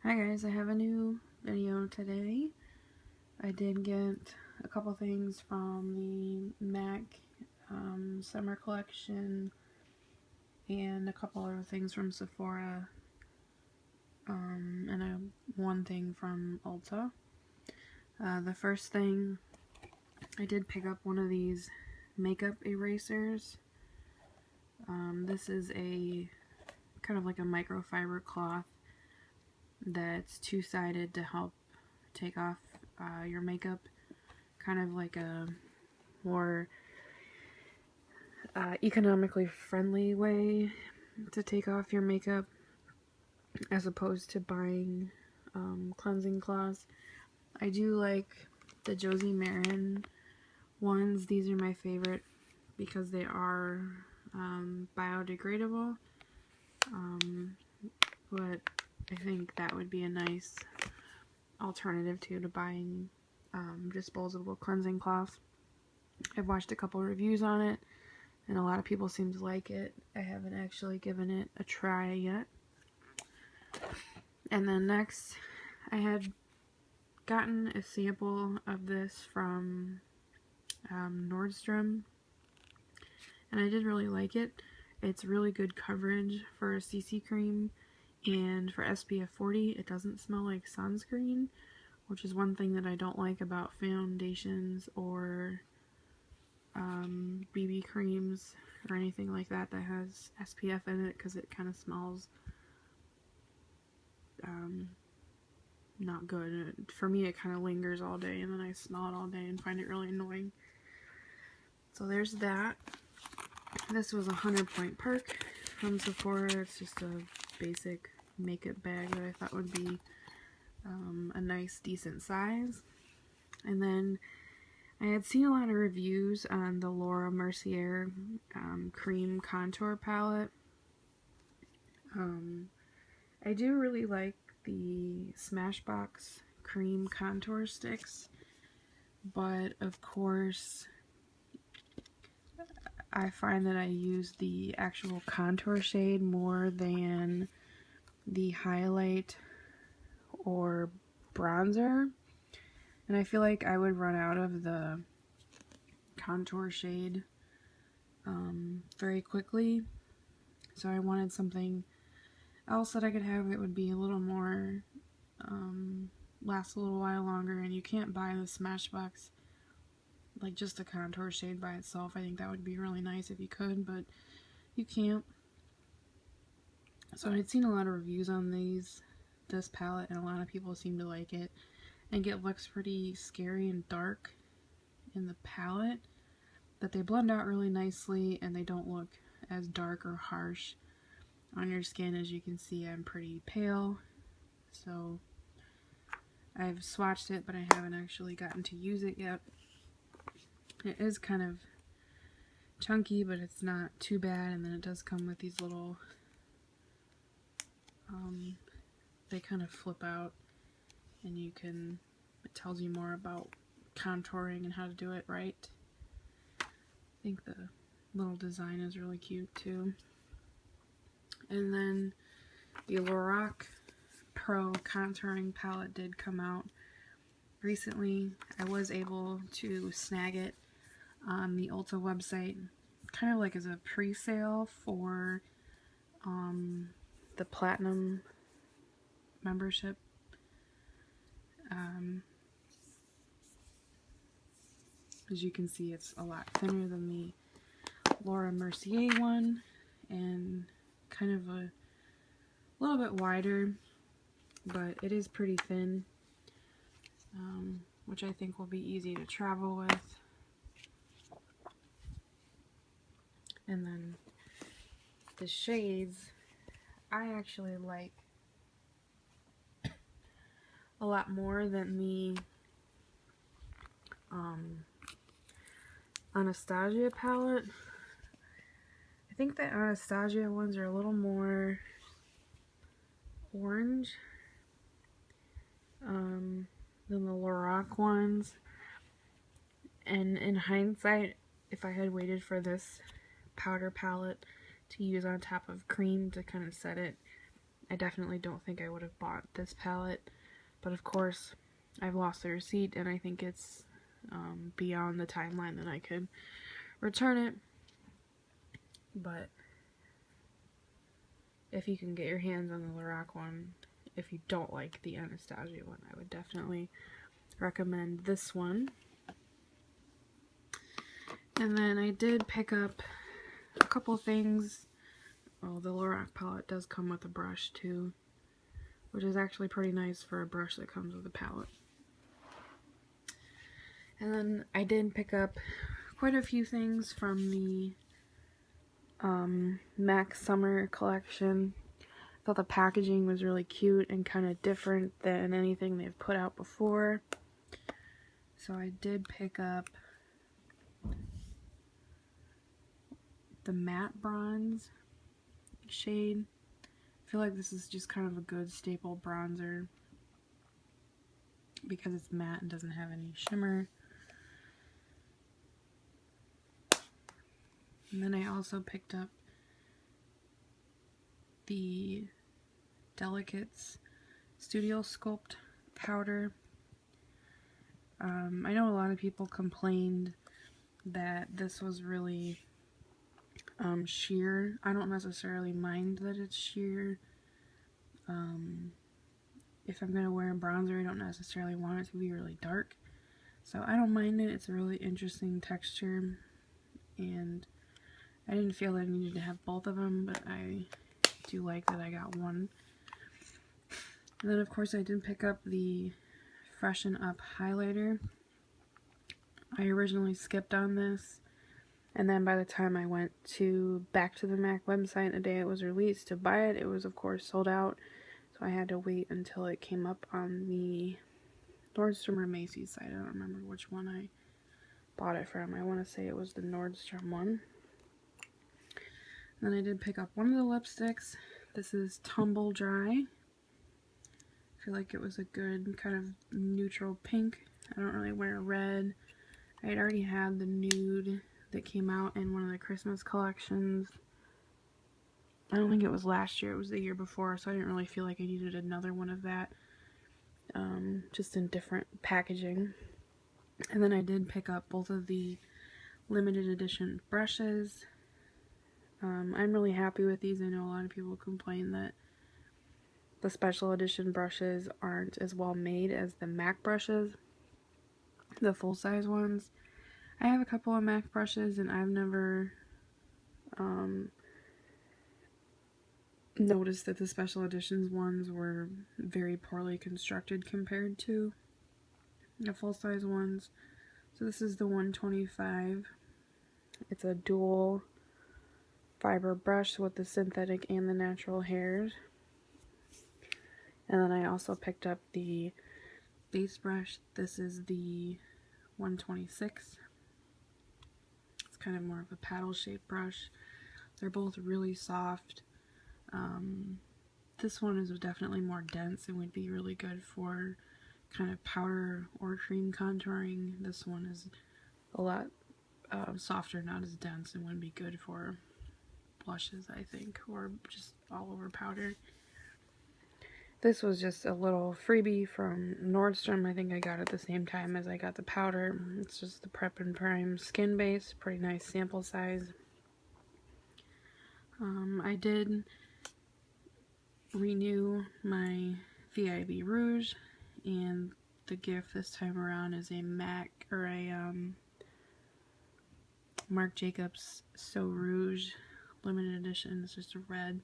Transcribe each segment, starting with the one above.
Hi guys, I have a new video today. I did get a couple things from the MAC summer collection and a couple other things from Sephora and one thing from Ulta. The first thing, I did pick up one of these makeup erasers. This is a kind of like a microfiber cloth that's two-sided to help take off your makeup, kind of like a more economically friendly way to take off your makeup as opposed to buying cleansing cloths. I do like the Josie Maran ones. These are my favorite because they are biodegradable, but I think that would be a nice alternative to buying disposable cleansing cloths. I've watched a couple reviews on it and a lot of people seem to like it. I haven't actually given it a try yet. And then next, I had gotten a sample of this from Nordstrom, and I did really like it. It's really good coverage for a CC cream, and for SPF 40 it doesn't smell like sunscreen, which is one thing that I don't like about foundations or BB creams or anything like that that has SPF in it, because it kind of smells not good. For me, it kind of lingers all day and then I smell it all day and find it really annoying. So there's that. This was a 100-point perk from Sephora. It's just a basic makeup bag that I thought would be a nice decent size. And then I had seen a lot of reviews on the Laura Mercier cream contour palette. I do really like the Smashbox cream contour sticks, but of course I find that I use the actual contour shade more than the highlight or bronzer, and I feel like I would run out of the contour shade very quickly, so I wanted something else that I could have that would be a little more last a little while longer. And you can't buy the Smashbox like just a contour shade by itself. I think that would be really nice if you could, but you can't. So I'd seen a lot of reviews on this palette, and a lot of people seem to like it. I think it looks pretty scary and dark in the palette, but they blend out really nicely and they don't look as dark or harsh on your skin. As you can see, I'm pretty pale, so I've swatched it, but I haven't actually gotten to use it yet. It is kind of chunky, but it's not too bad. And then it does come with these little, they kind of flip out, and it tells you more about contouring and how to do it right. I think the little design is really cute too. And then the Lorac Pro contouring palette did come out recently. I was able to snag it on the Ulta website, kind of like as a pre-sale for the Platinum membership. As you can see, it's a lot thinner than the Laura Mercier one, and kind of a little bit wider, but it is pretty thin, which I think will be easy to travel with. And then the shades, I actually like a lot more than the Anastasia palette. I think the Anastasia ones are a little more orange than the Lorac ones. And in hindsight, if I had waited for this powder palette to use on top of cream to kind of set it, I definitely don't think I would have bought this palette, but of course I've lost the receipt and I think it's beyond the timeline that I could return it. But if you can get your hands on the Lorac one, if you don't like the Anastasia one, I would definitely recommend this one. And then I did pick up a couple things. Oh, the Lorac palette does come with a brush too, which is actually pretty nice for a brush that comes with a palette. And then I did pick up quite a few things from the MAC Summer collection. I thought the packaging was really cute and kind of different than anything they've put out before. So I did pick up the matte bronze shade. I feel like this is just kind of a good staple bronzer because it's matte and doesn't have any shimmer. And then I also picked up the Delicates Studio Sculpt powder. I know a lot of people complained that this was really sheer. I don't necessarily mind that it's sheer. If I'm going to wear a bronzer, I don't necessarily want it to be really dark. So I don't mind it. It's a really interesting texture. And I didn't feel that I needed to have both of them, but I do like that I got one. And then of course I did pick up the Freshen Up highlighter. I originally skipped on this, and then by the time I went back to the MAC website the day it was released to buy it, it was of course sold out. So I had to wait until it came up on the Nordstrom or Macy's site. I don't remember which one I bought it from. I want to say it was the Nordstrom one. Then I did pick up one of the lipsticks. This is Tumble Dry. I feel like it was a good kind of neutral pink. I don't really wear red. I had already had the nude that came out in one of the Christmas collections. I don't think it was last year, it was the year before, so I didn't really feel like I needed another one of that. Just in different packaging. And then I did pick up both of the limited edition brushes. I'm really happy with these. I know a lot of people complain that the special edition brushes aren't as well made as the MAC brushes, the full-size ones. I have a couple of MAC brushes and I've never noticed that the special editions ones were very poorly constructed compared to the full-size ones. So this is the 125. It's a dual fiber brush with the synthetic and the natural hairs. And then I also picked up the base brush. This is the 126. It's kind of more of a paddle shaped brush. They're both really soft. This one is definitely more dense and would be really good for kind of powder or cream contouring. This one is a lot softer, not as dense, and would be good for blushes, I think, or just all over powder. This was just a little freebie from Nordstrom. I think I got it the same time as I got the powder. It's just the Prep and Prime Skin Base. Pretty nice sample size. I did renew my VIB Rouge, and the gift this time around is a MAC, or a Marc Jacobs So Rouge limited edition. It's just a red.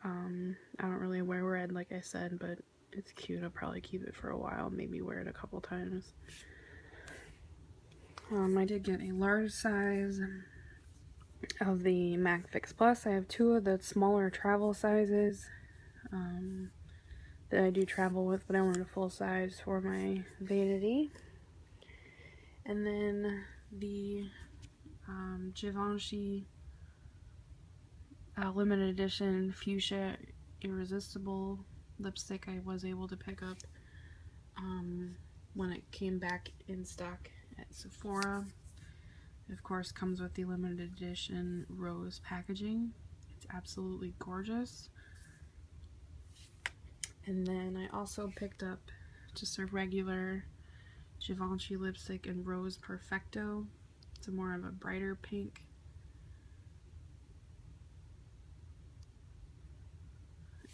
I don't really wear red, like I said, but it's cute. I'll probably keep it for a while, maybe wear it a couple times. I did get a large size of the MAC Fix Plus. I have two of the smaller travel sizes that I do travel with, but I wanted a full size for my vanity. And then the Givenchy limited edition Fuchsia Irresistible lipstick I was able to pick up when it came back in stock at Sephora. It of course comes with the limited edition rose packaging. It's absolutely gorgeous. And then I also picked up just a regular Givenchy lipstick in Rose Perfecto. It's more of a brighter pink.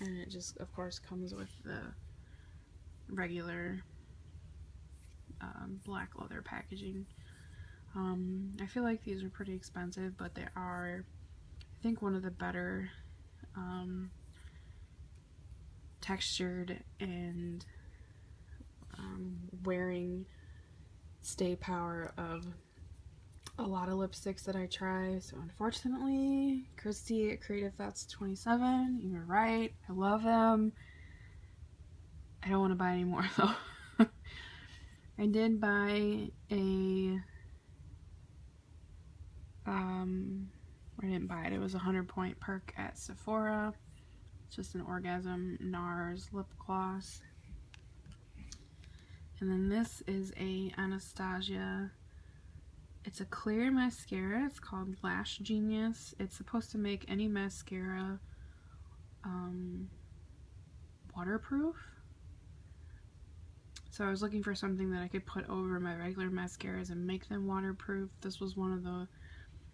And it just, of course, comes with the regular black leather packaging. I feel like these are pretty expensive, but they are, I think, one of the better textured and wearing stay power of a lot of lipsticks that I try. So unfortunately, Christy at Creative Thoughts 27, you were right. I love them. I don't want to buy any more though. I did buy a I didn't buy it. It was a 100-point perk at Sephora. It's just an Orgasm NARS lip gloss. And then this is a Anastasia. It's a clear mascara. It's called Lash Genius. It's supposed to make any mascara waterproof. So I was looking for something that I could put over my regular mascaras and make them waterproof. This was one of the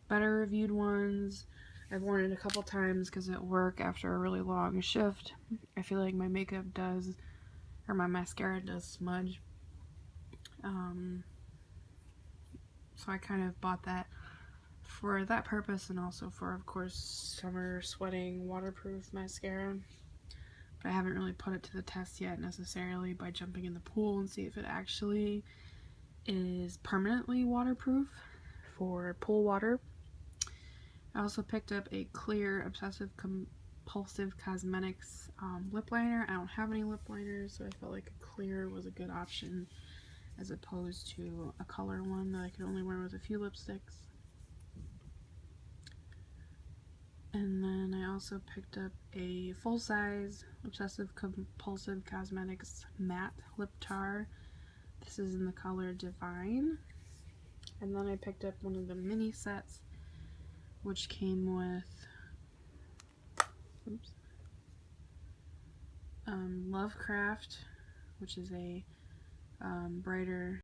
better reviewed ones. I've worn it a couple times because at work after a really long shift, I feel like my makeup does, or my mascara does smudge. So I kind of bought that for that purpose, and also for, of course, summer sweating waterproof mascara. But I haven't really put it to the test yet necessarily by jumping in the pool and see if it actually is permanently waterproof for pool water. I also picked up a clear Obsessive Compulsive Cosmetics lip liner. I don't have any lip liners, so I felt like a clear was a good option as opposed to a color one that I could only wear with a few lipsticks. And then I also picked up a full-size Obsessive Compulsive Cosmetics matte lip tar. This is in the color Divine. And then I picked up one of the mini sets, which came with Lovecraft, which is a brighter